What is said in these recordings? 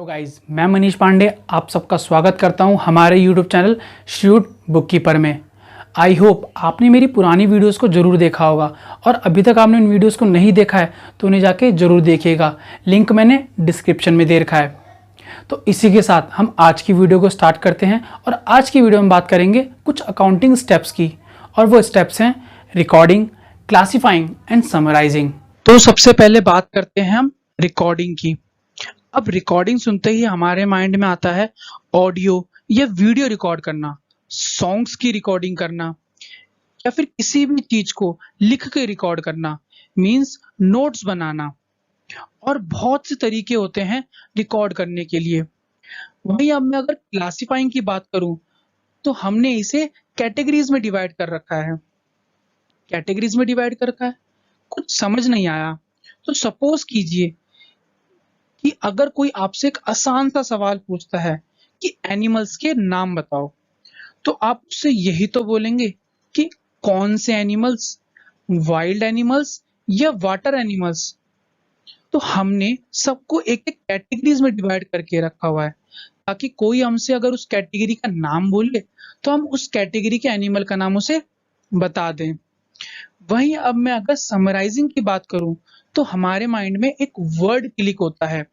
Hello guys, मैं मनीष पांडे आप सबका स्वागत करता हूं हमारे यूट्यूब चैनल श्यूट बुककीपर में। आई होप आपने मेरी पुरानी वीडियोस को ज़रूर देखा होगा और अभी तक आपने उन वीडियोस को नहीं देखा है तो उन्हें जाके ज़रूर देखिएगा। लिंक मैंने डिस्क्रिप्शन में दे रखा है। तो इसी के साथ हम आज की वीडियो को स्टार्ट करते हैं और आज की वीडियो में बात करेंगे कुछ अकाउंटिंग स्टेप्स की, और वो स्टेप्स हैं रिकॉर्डिंग, क्लासीफाइंग एंड समराइजिंग। तो सबसे पहले बात करते हैं हम रिकॉर्डिंग की। अब रिकॉर्डिंग सुनते ही हमारे माइंड में आता है ऑडियो या वीडियो रिकॉर्ड करना, सॉन्ग्स की रिकॉर्डिंग करना, या फिर किसी भी चीज को लिख के रिकॉर्ड करना, मींस नोट्स बनाना। और बहुत से तरीके होते हैं रिकॉर्ड करने के लिए। वहीं अब मैं अगर क्लासिफाइंग की बात करूं तो हमने इसे कैटेगरीज में डिवाइड कर रखा है। कैटेगरीज में डिवाइड कर रखा है, कुछ समझ नहीं आया तो सपोज कीजिए कि अगर कोई आपसे एक आसान सा सवाल पूछता है कि एनिमल्स के नाम बताओ, तो आप उससे यही तो बोलेंगे कि कौन से एनिमल्स, वाइल्ड एनिमल्स या वाटर एनिमल्स। तो हमने सबको एक एक कैटेगरीज में डिवाइड करके रखा हुआ है ताकि कोई हमसे अगर उस कैटेगरी का नाम बोले तो हम उस कैटेगरी के एनिमल का नाम उसे बता दें। वहीं अब मैं अगर समराइजिंग की बात करूं तो हमारे माइंड में एक वर्ड क्लिक होता है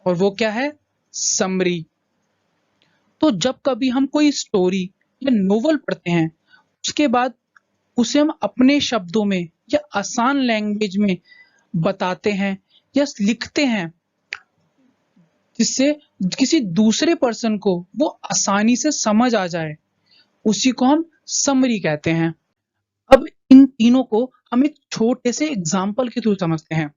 और वो क्या है? समरी। तो जब कभी हम कोई स्टोरी या नोवेल पढ़ते हैं उसके बाद उसे हम अपने शब्दों में या आसान लैंग्वेज में बताते हैं या लिखते हैं जिससे किसी दूसरे पर्सन को वो आसानी से समझ आ जाए, उसी को हम समरी कहते हैं। अब इन तीनों को हम एक छोटे से एग्जाम्पल के थ्रू समझते हैं।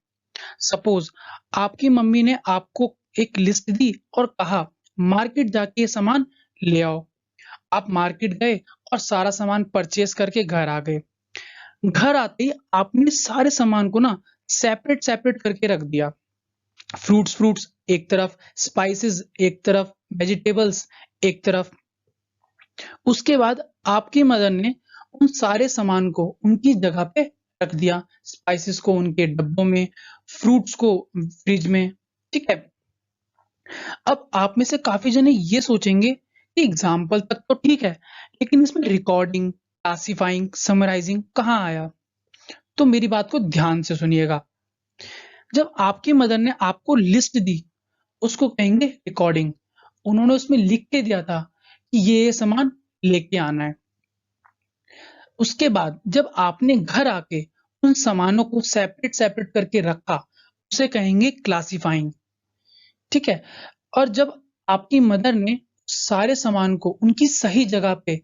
सपोज आपकी मम्मी ने आपको एक लिस्ट दी और कहा मार्केट जाके ये सामान ले आओ। आप मार्केट गए और सारा सामान परचेस करके घर आ गए। घर आते ही आपने सारे सामान को ना सेपरेट सेपरेट करके रख दिया। फ्रूट्स फ्रूट्स एक तरफ, स्पाइसेस एक तरफ, वेजिटेबल्स एक तरफ। उसके बाद आपकी मदर ने उन सारे सामान को उनकी जगह पे रख दिया, स्पाइसेस को उनके डब्बों में, फ्रूट्स को फ्रिज में। ठीक है। अब आप में से काफी जने ये सोचेंगे कि एग्जाम्पल तक तो ठीक है, लेकिन इसमें रिकॉर्डिंग, क्लासिफाइंग, समराइजिंग कहाँ आया? तो मेरी बात को ध्यान से सुनिएगा। जब आपकी मदर ने आपको लिस्ट दी उसको कहेंगे रिकॉर्डिंग। उन्होंने उसमें लिख के दिया था कि ये सामान लेके आना है। उसके बाद जब आपने घर आके उन सामानों को सेपरेट सेपरेट करके रखा उसे कहेंगे क्लासिफाइंग। ठीक है। और जब आपकी मदर ने सारे सामान को उनकी सही जगह पे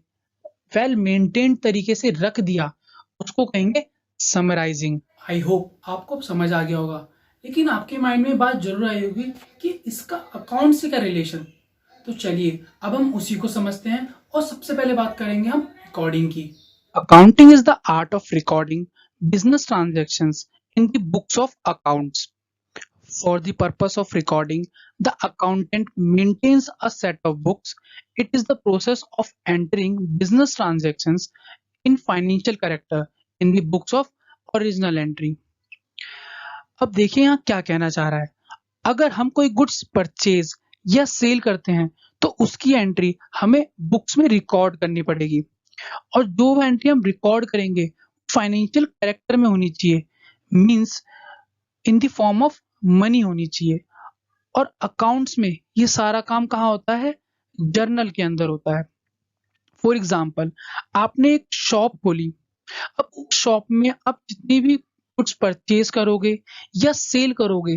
वेल मेंटेन्ड तरीके से रख दिया उसको कहेंगे समराइजिंग। आई होप आपको अब समझ आ गया होगा, लेकिन आपके माइंड में बात जरूर आई होगी कि इसका अकाउंट से क्या रिलेशन। तो चलिए अब हम उसी को समझते हैं और सबसे पहले बात करेंगे हम रिकॉर्डिंग की। Accounting is the art of recording business transactions in the books of accounts. For the purpose of recording, the accountant maintains a set of books. It is the process of entering business transactions in financial character in the books of original entry. अब देखिए यहाँ क्या कहना चाह रहा है। अगर हम कोई गुड्स परचेज या सेल करते हैं तो उसकी एंट्री हमें बुक्स में रिकॉर्ड करनी पड़ेगी, और जो एंट्री हम रिकॉर्ड करेंगे फाइनेंशियल कैरेक्टर में होनी चाहिए, means in the form of money होनी चाहिए। और अकाउंट्स में ये सारा काम कहाँ होता है? जर्नल के अंदर होता है। फॉर एग्जाम्पल आपने एक शॉप खोली। अब उस शॉप में आप जितनी भी कुछ परचेज करोगे या सेल करोगे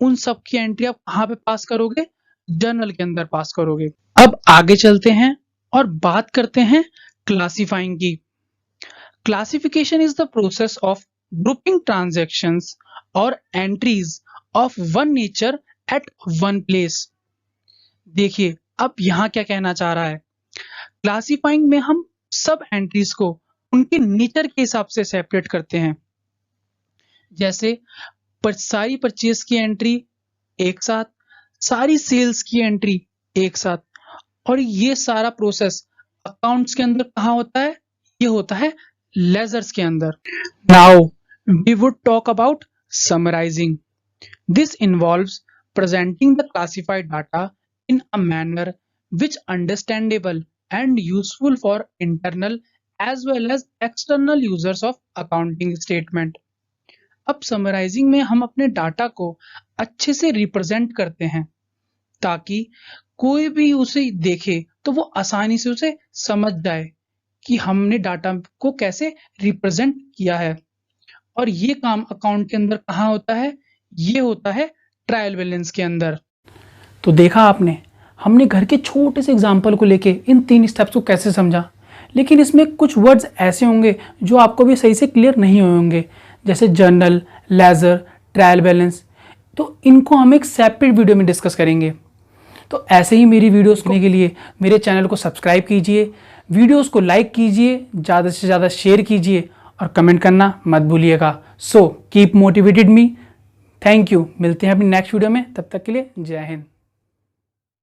उन सब की एंट्री आप कहाँ पे पास करोगे? जर्नल के अंदर पास करोगे। अब आगे चलते हैं और बात करते हैं क्लासिफाइंग की। Classification is the process of grouping transactions और entries of one nature at one place. देखिए अब यहाँ क्या कहना चाह रहा है। क्लासिफाइंग में हम सब एंट्रीज को उनके नेचर के हिसाब से सेपरेट करते हैं। जैसे सारी परचेज की एंट्री एक साथ, सारी सेल्स की एंट्री एक साथ, और ये सारा प्रोसेस अकाउंट्स के अंदर कहाँ होता है? ये होता है लेजर्स के अंदर। Now we would talk about summarising. This involves presenting the classified data in a manner which understandable and useful for internal as well as external users of accounting statement. अब समराइजिंग में हम अपने data को अच्छे से represent करते हैं ताकि कोई भी उसे देखे तो वो आसानी से उसे समझ जाए कि हमने डाटा को कैसे रिप्रेजेंट किया है। और ये काम अकाउंट के अंदर कहाँ होता है? ये होता है ट्रायल बैलेंस के अंदर। तो देखा आपने, हमने घर के छोटे से एग्जाम्पल को लेके इन 3 स्टेप्स को कैसे समझा, लेकिन इसमें कुछ वर्ड्स ऐसे होंगे जो आपको भी सही से क्लियर नहीं हुए होंगे, जैसे जर्नल, लेजर, ट्रायल बैलेंस। तो इनको हम एक सेपरेट वीडियो में डिस्कस करेंगे। तो ऐसे ही मेरी वीडियोस देखने के लिए मेरे चैनल को सब्सक्राइब कीजिए, वीडियोस को लाइक कीजिए, ज़्यादा से ज़्यादा शेयर कीजिए और कमेंट करना मत भूलिएगा। So keep motivated me. Thank you. मिलते हैं अपनी नेक्स्ट वीडियो में, तब तक के लिए जय हिंद।